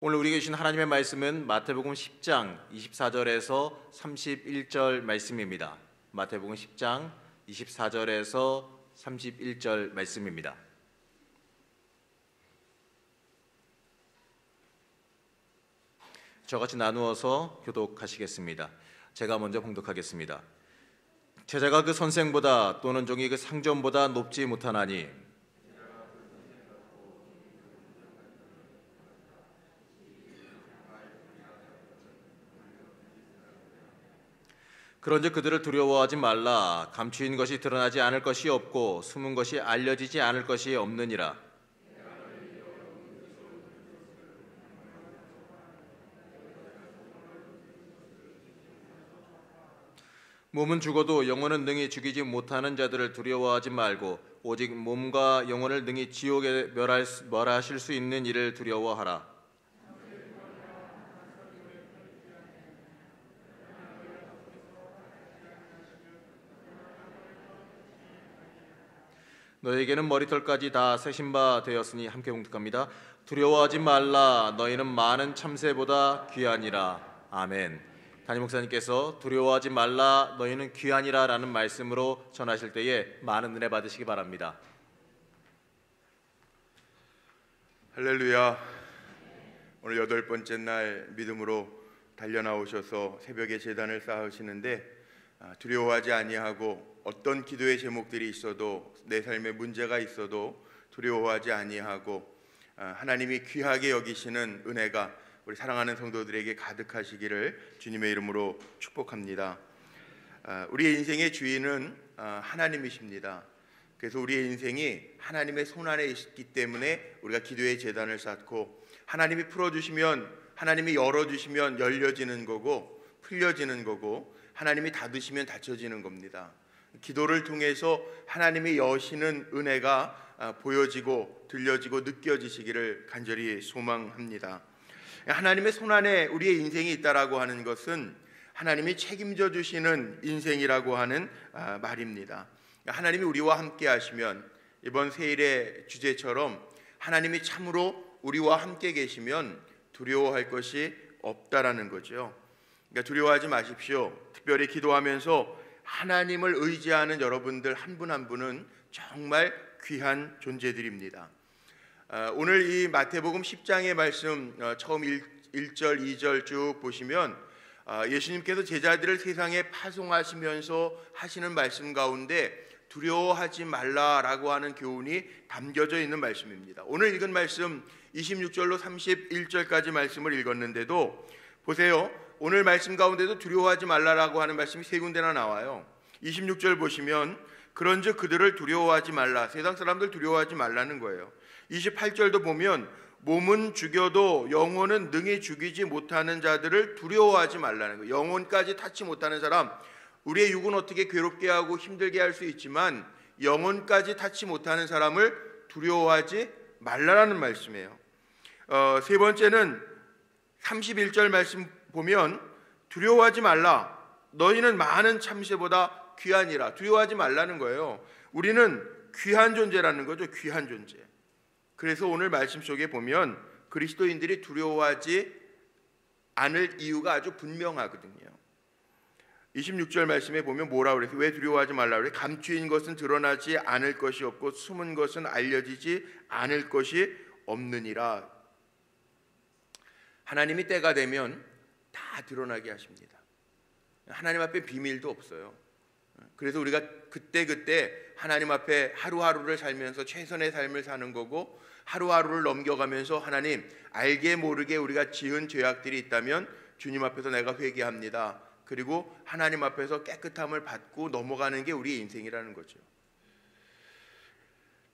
오늘 우리에게 주신 하나님의 말씀은 마태복음 10장 24절에서 31절 말씀입니다. 마태복음 10장 24절에서 31절 말씀입니다. 저같이 나누어서 교독하시겠습니다. 제가 먼저 봉독하겠습니다. 제자가 그 선생보다 또는 종이 그 상전보다 높지 못하나니 그런즉 그들을 두려워하지 말라. 감추인 것이 드러나지 않을 것이 없고 숨은 것이 알려지지 않을 것이 없느니라. 몸은 죽어도 영혼은 능히 죽이지 못하는 자들을 두려워하지 말고 오직 몸과 영혼을 능히 지옥에 멸하실 수 있는 이를 두려워하라. 너에게는 머리털까지 다 세신 바 되었으니 함께 봉독합니다. 두려워하지 말라. 너희는 많은 참새보다 귀하니라. 아멘. 담임 목사님께서 두려워하지 말라. 너희는 귀하니라 라는 말씀으로 전하실 때에 많은 은혜 받으시기 바랍니다. 할렐루야. 오늘 8번째 날 믿음으로 달려나오셔서 새벽에 제단을 쌓으시는데 두려워하지 아니하고 어떤 기도의 제목들이 있어도 내 삶에 문제가 있어도 두려워하지 아니하고 하나님이 귀하게 여기시는 은혜가 우리 사랑하는 성도들에게 가득하시기를 주님의 이름으로 축복합니다. 우리의 인생의 주인은 하나님이십니다. 그래서 우리의 인생이 하나님의 손안에 있기 때문에 우리가 기도의 제단을 쌓고 하나님이 풀어주시면 하나님이 열어주시면 열려지는 거고 풀려지는 거고 하나님이 닫으시면 닫혀지는 겁니다. 기도를 통해서 하나님이 여시는 은혜가 보여지고 들려지고 느껴지시기를 간절히 소망합니다. 하나님의 손안에 우리의 인생이 있다라고 하는 것은 하나님이 책임져 주시는 인생이라고 하는 말입니다. 하나님이 우리와 함께 하시면 이번 세일의 주제처럼 하나님이 참으로 우리와 함께 계시면 두려워할 것이 없다라는 거죠. 그러니까 두려워하지 마십시오. 특별히 기도하면서 하나님을 의지하는 여러분들 한 분 한 분은 정말 귀한 존재들입니다. 오늘 이 마태복음 10장의 말씀 처음 1절 2절 쭉 보시면 예수님께서 제자들을 세상에 파송하시면서 하시는 말씀 가운데 두려워하지 말라라고 하는 교훈이 담겨져 있는 말씀입니다. 오늘 읽은 말씀 26절로 31절까지 말씀을 읽었는데도 보세요. 오늘 말씀 가운데도 두려워하지 말라라고 하는 말씀이 세 군데나 나와요. 26절 보시면 그런즉 그들을 두려워하지 말라. 세상 사람들 두려워하지 말라는 거예요. 28절도 보면 몸은 죽여도 영혼은 능히 죽이지 못하는 자들을 두려워하지 말라는 거예요. 영혼까지 닿지 못하는 사람, 우리의 육은 어떻게 괴롭게 하고 힘들게 할 수 있지만 영혼까지 닿지 못하는 사람을 두려워하지 말라라는 말씀이에요. 세 번째는 31절 말씀 보면 두려워하지 말라. 너희는 많은 참새보다 귀하니라. 두려워하지 말라는 거예요. 우리는 귀한 존재라는 거죠. 귀한 존재. 그래서 오늘 말씀 속에 보면 그리스도인들이 두려워하지 않을 이유가 아주 분명하거든요. 26절 말씀에 보면 뭐라 그래서 왜 두려워하지 말라 그래? 감추인 것은 드러나지 않을 것이 없고 숨은 것은 알려지지 않을 것이 없느니라. 하나님이 때가 되면 다 드러나게 하십니다. 하나님 앞에 비밀도 없어요. 그래서 우리가 그때그때 하나님 앞에 하루하루를 살면서 최선의 삶을 사는 거고 하루하루를 넘겨가면서 하나님 알게 모르게 우리가 지은 죄악들이 있다면 주님 앞에서 내가 회개합니다. 그리고 하나님 앞에서 깨끗함을 받고 넘어가는 게 우리의 인생이라는 거죠.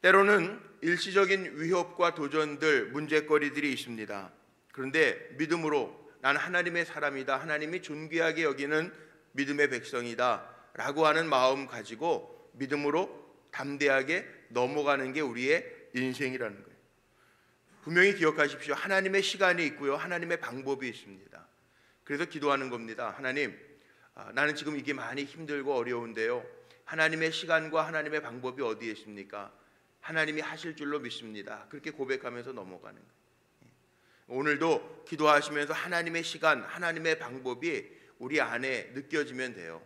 때로는 일시적인 위협과 도전들, 문제거리들이 있습니다. 그런데 믿음으로 나는 하나님의 사람이다, 하나님이 존귀하게 여기는 믿음의 백성이다 라고 하는 마음 가지고 믿음으로 담대하게 넘어가는 게 우리의 인생이라는 거예요. 분명히 기억하십시오. 하나님의 시간이 있고요, 하나님의 방법이 있습니다. 그래서 기도하는 겁니다. 하나님, 나는 지금 이게 많이 힘들고 어려운데요, 하나님의 시간과 하나님의 방법이 어디에 있습니까? 하나님이 하실 줄로 믿습니다. 그렇게 고백하면서 넘어가는 거예요. 오늘도 기도하시면서 하나님의 시간, 하나님의 방법이 우리 안에 느껴지면 돼요.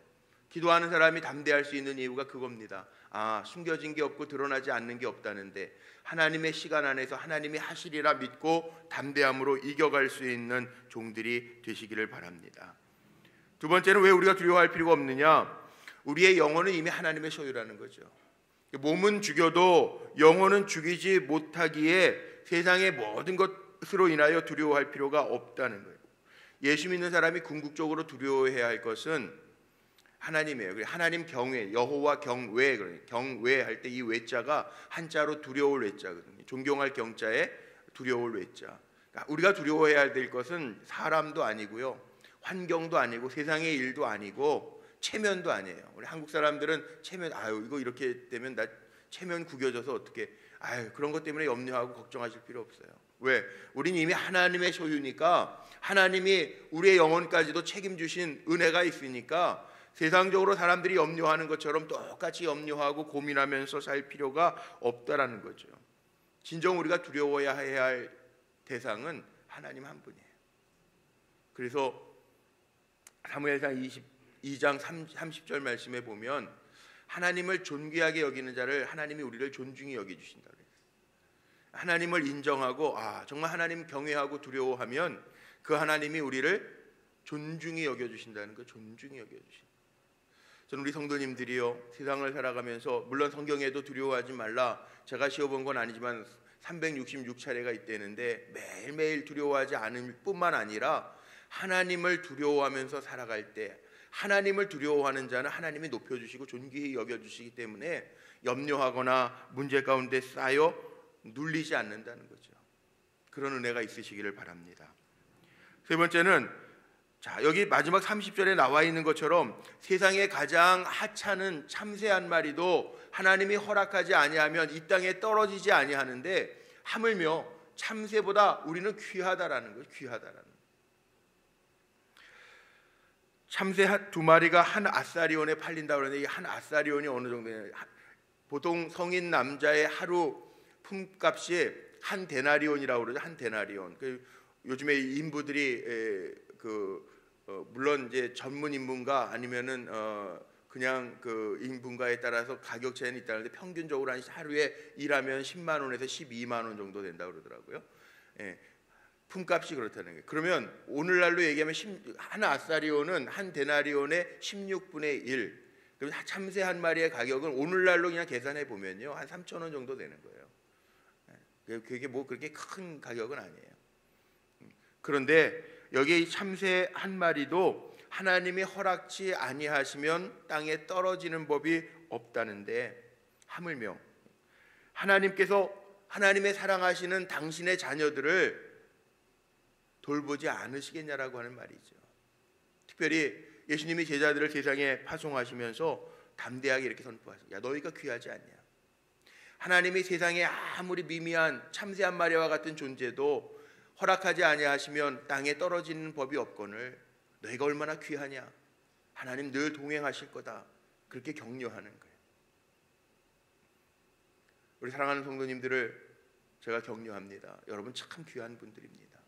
기도하는 사람이 담대할 수 있는 이유가 그겁니다. 숨겨진 게 없고 드러나지 않는 게 없다는데 하나님의 시간 안에서 하나님이 하시리라 믿고 담대함으로 이겨갈 수 있는 종들이 되시기를 바랍니다. 두 번째는 왜 우리가 두려워할 필요가 없느냐? 우리의 영혼은 이미 하나님의 소유라는 거죠. 몸은 죽여도 영혼은 죽이지 못하기에 세상의 모든 것으로 인하여 두려워할 필요가 없다는 거예요. 예수 믿는 사람이 궁극적으로 두려워해야 할 것은 하나님이에요. 하나님 경외, 여호와 경외, 경외할 때 이 외자가 한자로 두려울 외자거든요. 존경할 경자에 두려울 외자. 그러니까 우리가 두려워해야 될 것은 사람도 아니고요, 환경도 아니고 세상의 일도 아니고 체면도 아니에요. 우리 한국 사람들은 체면, 이거 이렇게 되면 나 체면 구겨져서 어떻게, 그런 것 때문에 염려하고 걱정하실 필요 없어요. 왜? 우린 이미 하나님의 소유니까, 하나님이 우리의 영혼까지도 책임주신 은혜가 있으니까 세상적으로 사람들이 염려하는 것처럼 똑같이 염려하고 고민하면서 살 필요가 없다라는 거죠. 진정 우리가 두려워해야 할 대상은 하나님 한 분이에요. 그래서 사무엘상 22장 30절 말씀에 보면 하나님을 존귀하게 여기는 자를 하나님이 우리를 존중히 여겨주신다 그래요. 하나님을 인정하고 정말 하나님 경외하고 두려워하면 그 하나님이 우리를 존중히 여겨주신다는 거, 존중히 여겨주신다. 저는 우리 성도님들이요, 세상을 살아가면서 물론 성경에도 두려워하지 말라, 제가 시어본 건 아니지만 366차례가 있다는데 매일매일 두려워하지 않을 뿐만 아니라 하나님을 두려워하면서 살아갈 때 하나님을 두려워하는 자는 하나님이 높여주시고 존귀히 여겨주시기 때문에 염려하거나 문제 가운데 쌓여 눌리지 않는다는 거죠. 그런 은혜가 있으시기를 바랍니다. 세 번째는 여기 마지막 30절에 나와 있는 것처럼 세상의 가장 하찮은 참새 한 마리도 하나님이 허락하지 아니하면 이 땅에 떨어지지 아니하는데 하물며 참새보다 우리는 귀하다라는 거예요. 귀하다라는 거예요. 참새 두 마리가 한 아사리온에 팔린다고 그러는데 이 한 아사리온이 어느 정도냐? 보통 성인 남자의 하루 품값이 한 데나리온이라고 그러죠. 한 데나리온. 요즘에 인부들이 물론 이제 전문 인문가 아니면은 그냥 그 인문가에 따라서 가격 차이는 있다는데 평균적으로 한 하루에 일하면 10만 원에서 12만 원 정도 된다 그러더라고요. 품값이 그렇다는 거예요. 그러면 오늘날로 얘기하면 한 아사리온은 한 데나리온의 16분의 1. 그럼 참새 한 마리의 가격은 오늘날로 그냥 계산해 보면요, 한 3,000원 정도 되는 거예요. 그게 뭐 그렇게 큰 가격은 아니에요. 그런데 여기 이 참새 한 마리도 하나님이 허락치 아니하시면 땅에 떨어지는 법이 없다는데 하물며 하나님께서 하나님의 사랑하시는 당신의 자녀들을 돌보지 않으시겠냐라고 하는 말이죠. 특별히 예수님이 제자들을 세상에 파송하시면서 담대하게 이렇게 선포하세요. 야, 너희가 귀하지 않냐? 하나님이 세상에 아무리 미미한 참새 한 마리와 같은 존재도 허락하지 아니하시면 땅에 떨어지는 법이 없거늘 너희가 얼마나 귀하냐? 하나님 늘 동행하실 거다. 그렇게 격려하는 거예요. 우리 사랑하는 성도님들을 제가 격려합니다. 여러분 참 귀한 분들입니다.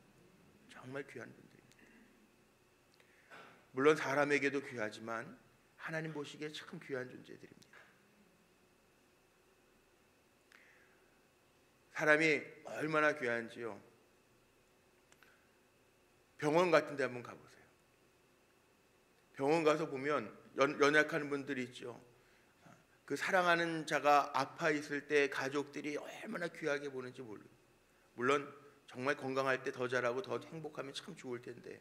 정말 귀한 분들입니다. 물론 사람에게도 귀하지만 하나님 보시기에 참 귀한 존재들입니다. 사람이 얼마나 귀한지요. 병원 같은 데 한번 가보세요. 병원 가서 보면 연약한 분들이 있죠. 그 사랑하는 자가 아파 있을 때 가족들이 얼마나 귀하게 보는지 모르고, 물론 정말 건강할 때 더 잘하고 더 행복하면 참 좋을 텐데,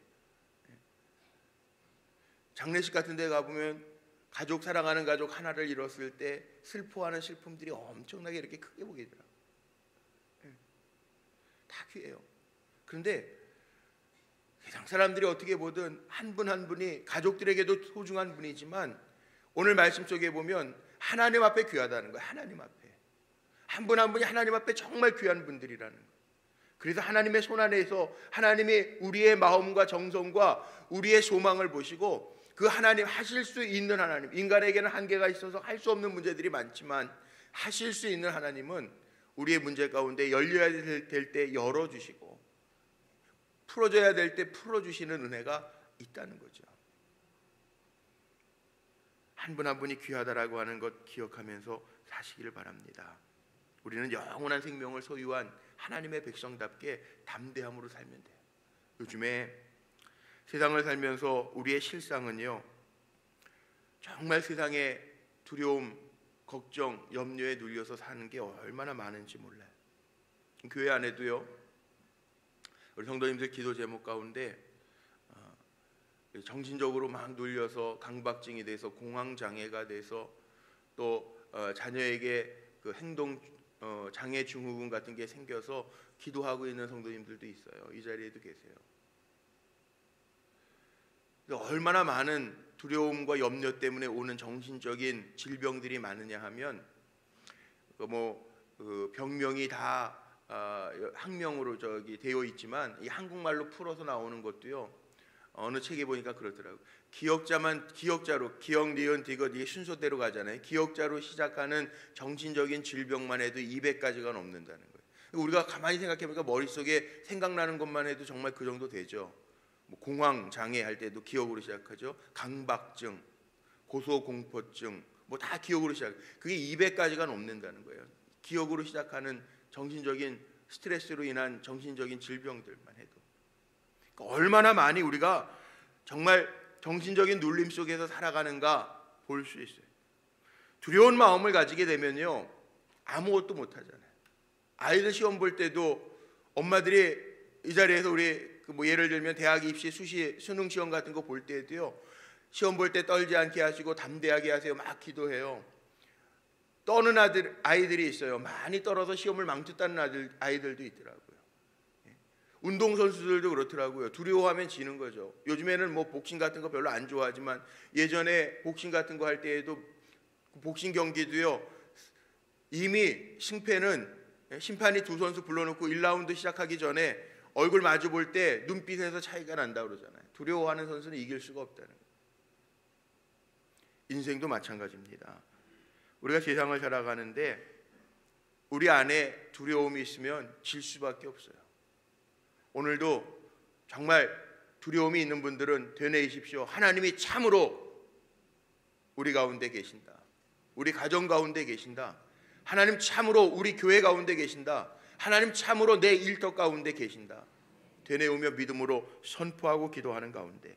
장례식 같은 데 가보면 가족, 사랑하는 가족 하나를 잃었을 때 슬퍼하는 슬픔들이 엄청나게 이렇게 크게 보게 되더라고요. 다 귀해요. 그런데 세상 사람들이 어떻게 보든 한 분 한 분이 가족들에게도 소중한 분이지만 오늘 말씀 속에 보면 하나님 앞에 귀하다는 거예요. 하나님 앞에 한 분 한 분이 하나님 앞에 정말 귀한 분들이라는 거예요. 그래서 하나님의 손 안에서 하나님이 우리의 마음과 정성과 우리의 소망을 보시고 그 하나님 하실 수 있는 하나님, 인간에게는 한계가 있어서 할 수 없는 문제들이 많지만 하실 수 있는 하나님은 우리의 문제 가운데 열려야 될 때 열어주시고 풀어줘야 될 때 풀어주시는 은혜가 있다는 거죠. 한 분 한 분이 귀하다라고 하는 것 기억하면서 사시기를 바랍니다. 우리는 영원한 생명을 소유한 하나님의 백성답게 담대함으로 살면 돼요. 요즘에 세상을 살면서 우리의 실상은요, 정말 세상의 두려움, 걱정, 염려에 눌려서 사는 게 얼마나 많은지 몰라요. 교회 안에도요, 우리 성도님들 기도 제목 가운데 정신적으로 막 눌려서 강박증이 돼서 공황장애가 돼서 또 자녀에게 그 행동 장애 증후군 같은 게 생겨서 기도하고 있는 성도님들도 있어요. 이 자리에도 계세요. 얼마나 많은 두려움과 염려 때문에 오는 정신적인 질병들이 많으냐 하면 그 병명이 다 학명으로 되어 있지만 이 한국말로 풀어서 나오는 것도요, 어느 책에 보니까 그렇더라고요. 기억자로 기억, 니은, 디귿 이게 순서대로 가잖아요. 기억자로 시작하는 정신적인 질병만 해도 200가지가 넘는다는 거예요. 우리가 가만히 생각해보니까 머릿속에 생각나는 것만 해도 정말 그 정도 되죠. 공황장애 할 때도 기억으로 시작하죠. 강박증, 고소공포증 다 기억으로 시작. 그게 200가지가 넘는다는 거예요. 기억으로 시작하는 정신적인 스트레스로 인한 정신적인 질병들만 해도. 그러니까 얼마나 많이 우리가 정말 정신적인 눌림 속에서 살아가는가 볼 수 있어요. 두려운 마음을 가지게 되면요, 아무것도 못 하잖아요. 아이들 시험 볼 때도 엄마들이 이 자리에서 우리 예를 들면 대학 입시 수능 시험 같은 거 볼 때도요, 시험 볼 때 떨지 않게 하시고 담대하게 하세요. 막 기도해요. 떠는 아이들이 있어요. 많이 떨어서 시험을 망쳤다는 아이들도 있더라고요. 운동선수들도 그렇더라고요. 두려워하면 지는 거죠. 요즘에는 복싱 같은 거 별로 안 좋아하지만 예전에 복싱 같은 거 할 때에도 복싱 경기도요, 이미 승패는 심판이 두 선수 불러놓고 1라운드 시작하기 전에 얼굴 마주 볼 때 눈빛에서 차이가 난다고 그러잖아요. 두려워하는 선수는 이길 수가 없다는 거예요. 인생도 마찬가지입니다. 우리가 세상을 살아가는데 우리 안에 두려움이 있으면 질 수밖에 없어요. 오늘도 정말 두려움이 있는 분들은 되뇌이십시오. 하나님이 참으로 우리 가운데 계신다. 우리 가정 가운데 계신다. 하나님 참으로 우리 교회 가운데 계신다. 하나님 참으로 내 일터 가운데 계신다. 되뇌우며 믿음으로 선포하고 기도하는 가운데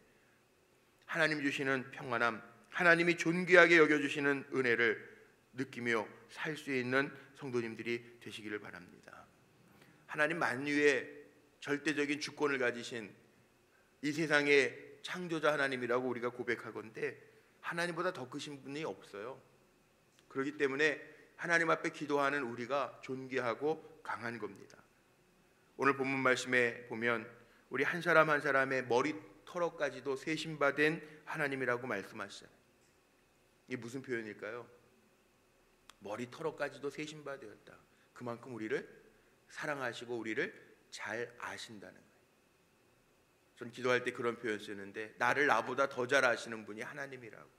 하나님 주시는 평안함, 하나님이 존귀하게 여겨주시는 은혜를 느끼며 살 수 있는 성도님들이 되시기를 바랍니다. 하나님 만유의 절대적인 주권을 가지신 이 세상의 창조자 하나님이라고 우리가 고백하건대 하나님보다 더 크신 분이 없어요. 그렇기 때문에 하나님 앞에 기도하는 우리가 존귀하고 강한 겁니다. 오늘 본문 말씀에 보면 우리 한 사람 한 사람의 머리털어까지도 세심받은 하나님이라고 말씀하시잖아요. 이게 무슨 표현일까요? 머리털어까지도 세심받으셨다. 그만큼 우리를 사랑하시고 우리를 잘 아신다는 거예요. 전 기도할 때 그런 표현 쓰는데 나를 나보다 더 잘 아시는 분이 하나님이라고.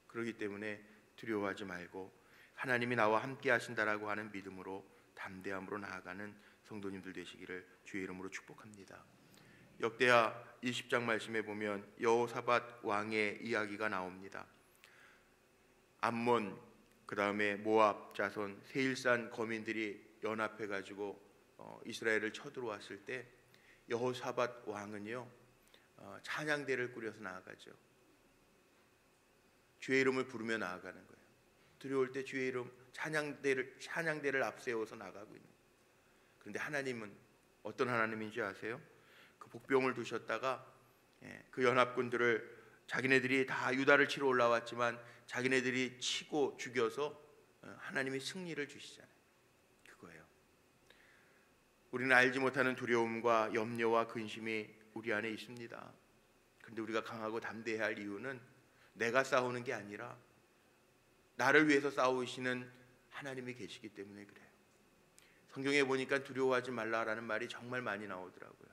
그렇기 때문에 두려워하지 말고 하나님이 나와 함께 하신다라고 하는 믿음으로 담대함으로 나아가는 성도님들 되시기를 주의 이름으로 축복합니다. 역대하 20장 말씀에 보면 여호사밧 왕의 이야기가 나옵니다. 암몬, 그 다음에 모압 자손, 세일산 거민들이 연합해 가지고 이스라엘을 쳐들어왔을 때 여호사밧 왕은요, 찬양대를 꾸려서 나아가죠. 주의 이름을 부르며 나아가는 거예요. 두려울 때 주의 이름 찬양대를 앞세워서 나가고 있는 거예요. 그런데 하나님은 어떤 하나님인지 아세요? 그 복병을 두셨다가 그 연합군들을 자기네들이 다 유다를 치러 올라왔지만 자기네들이 치고 죽여서 하나님이 승리를 주시잖아요. 그거예요. 우리는 알지 못하는 두려움과 염려와 근심이 우리 안에 있습니다. 그런데 우리가 강하고 담대해야 할 이유는 내가 싸우는 게 아니라 나를 위해서 싸우시는 하나님이 계시기 때문에 그래요. 성경에 보니까 두려워하지 말라라는 말이 정말 많이 나오더라고요.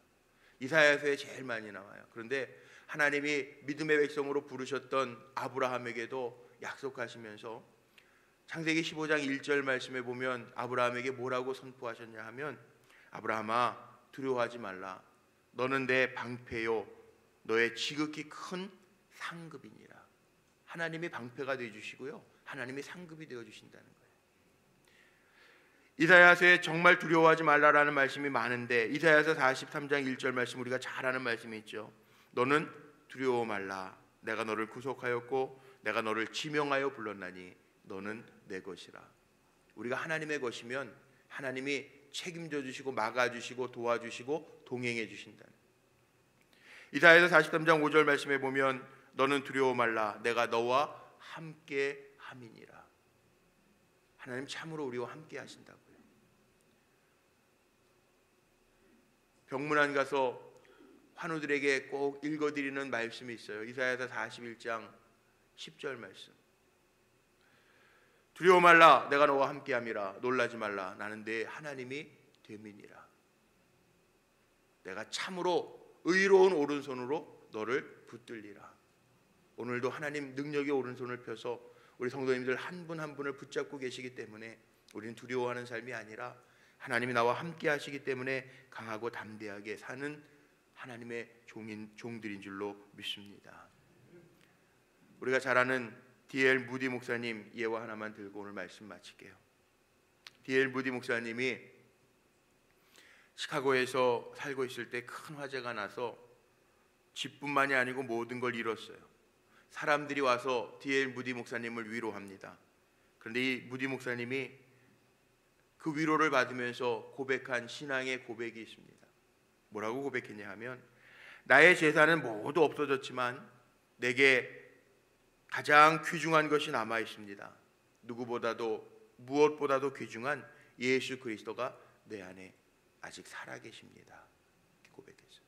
이사야서에 제일 많이 나와요. 그런데 하나님이 믿음의 백성으로 부르셨던 아브라함에게도 약속하시면서 창세기 15장 1절 말씀에 보면 아브라함에게 뭐라고 선포하셨냐 하면 아브라함아 두려워하지 말라. 너는 내 방패요 너의 지극히 큰 상급이니라. 하나님이 방패가 되어 주시고요, 하나님이 상급이 되어 주신다는 거예요. 이사야서에 정말 두려워하지 말라라는 말씀이 많은데 이사야서 43장 1절 말씀 우리가 잘 아는 말씀이 있죠. 너는 두려워 말라. 내가 너를 구속하였고 내가 너를 지명하여 불렀나니 너는 내 것이라. 우리가 하나님의 것이면 하나님이 책임져 주시고 막아주시고 도와주시고 동행해 주신다는. 이사야서 43장 5절 말씀에 보면 너는 두려워 말라. 내가 너와 함께 함이니라. 하나님 참으로 우리와 함께 하신다고요. 병문안 가서 환우들에게 꼭 읽어드리는 말씀이 있어요. 이사야서 41장 10절 말씀. 두려워 말라. 내가 너와 함께함이라. 놀라지 말라. 나는 내 하나님이 됨이니라. 내가 참으로 의로운 오른손으로 너를 붙들리라. 오늘도 하나님 능력의 오른손을 펴서 우리 성도님들 한 분 한 분을 붙잡고 계시기 때문에 우리는 두려워하는 삶이 아니라 하나님이 나와 함께 하시기 때문에 강하고 담대하게 사는 하나님의 종들인 줄로 믿습니다. 우리가 잘 아는 D.L. 무디 목사님 예화 하나만 들고 오늘 말씀 마칠게요. D.L. 무디 목사님이 시카고에서 살고 있을 때 큰 화재가 나서 집뿐만이 아니고 모든 걸 잃었어요. 사람들이 와서 D.L. 무디 목사님을 위로합니다. 그런데 이 무디 목사님이 그 위로를 받으면서 고백한 신앙의 고백이 있습니다. 뭐라고 고백했냐 하면, 나의 재산은 모두 없어졌지만 내게 가장 귀중한 것이 남아 있습니다. 누구보다도 무엇보다도 귀중한 예수 그리스도가 내 안에 아직 살아계십니다. 이렇게 고백했어요.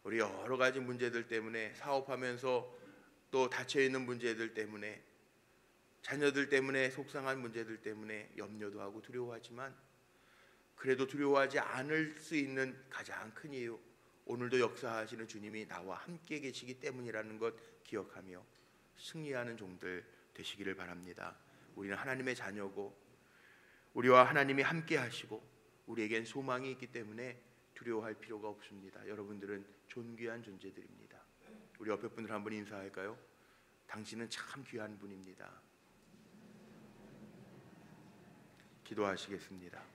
우리 여러 가지 문제들 때문에, 사업하면서 또 닫혀있는 문제들 때문에, 자녀들 때문에, 속상한 문제들 때문에 염려도 하고 두려워하지만, 그래도 두려워하지 않을 수 있는 가장 큰 이유, 오늘도 역사하시는 주님이 나와 함께 계시기 때문이라는 것 기억하며 승리하는 종들 되시기를 바랍니다. 우리는 하나님의 자녀고 우리와 하나님이 함께 하시고 우리에겐 소망이 있기 때문에 두려워할 필요가 없습니다. 여러분들은 존귀한 존재들입니다. 우리 옆에 분들 한번 인사할까요? 당신은 참 귀한 분입니다. 기도하시겠습니다.